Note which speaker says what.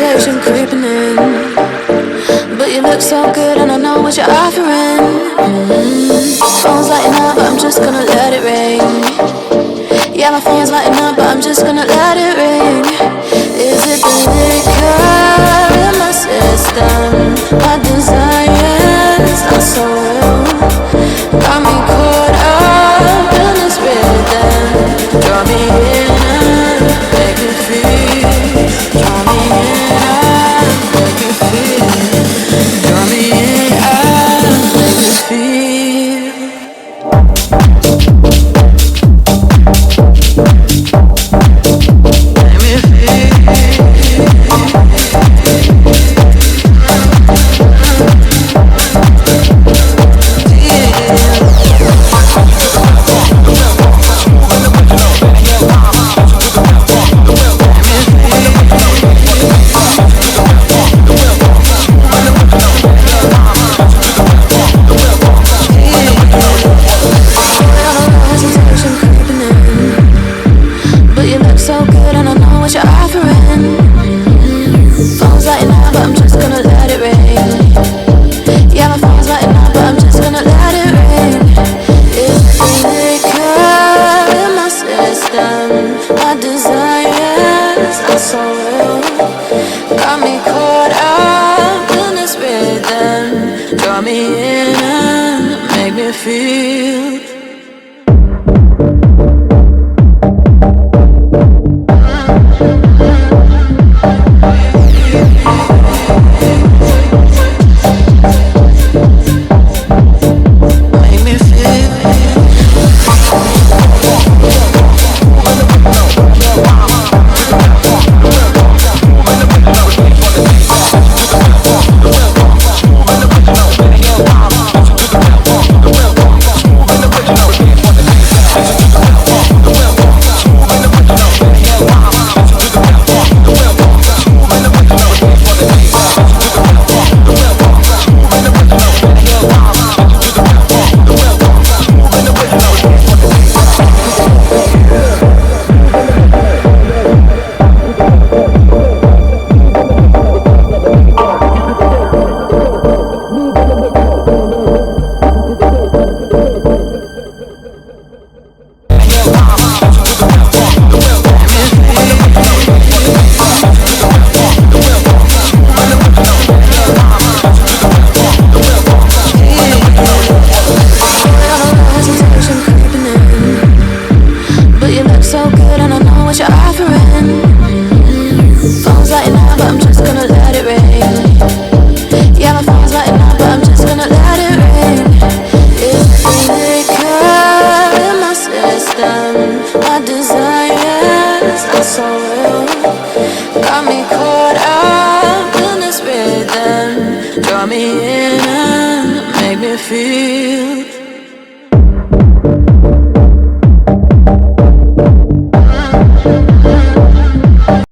Speaker 1: hesitation creeping in, but you look so good and I know what you're offering. Phone's lighting up, but I'm just gonna let it ring. Yeah, my phone's lighting up, but I'm just gonna let it ring. Is it the liquor in my system? My desires not so real. Got me caught up in this rhythm. Draw me in and make me feel. Draw me in and make me feel. Draw me in and make me feel. Make me feel. Draw me in and make me feel.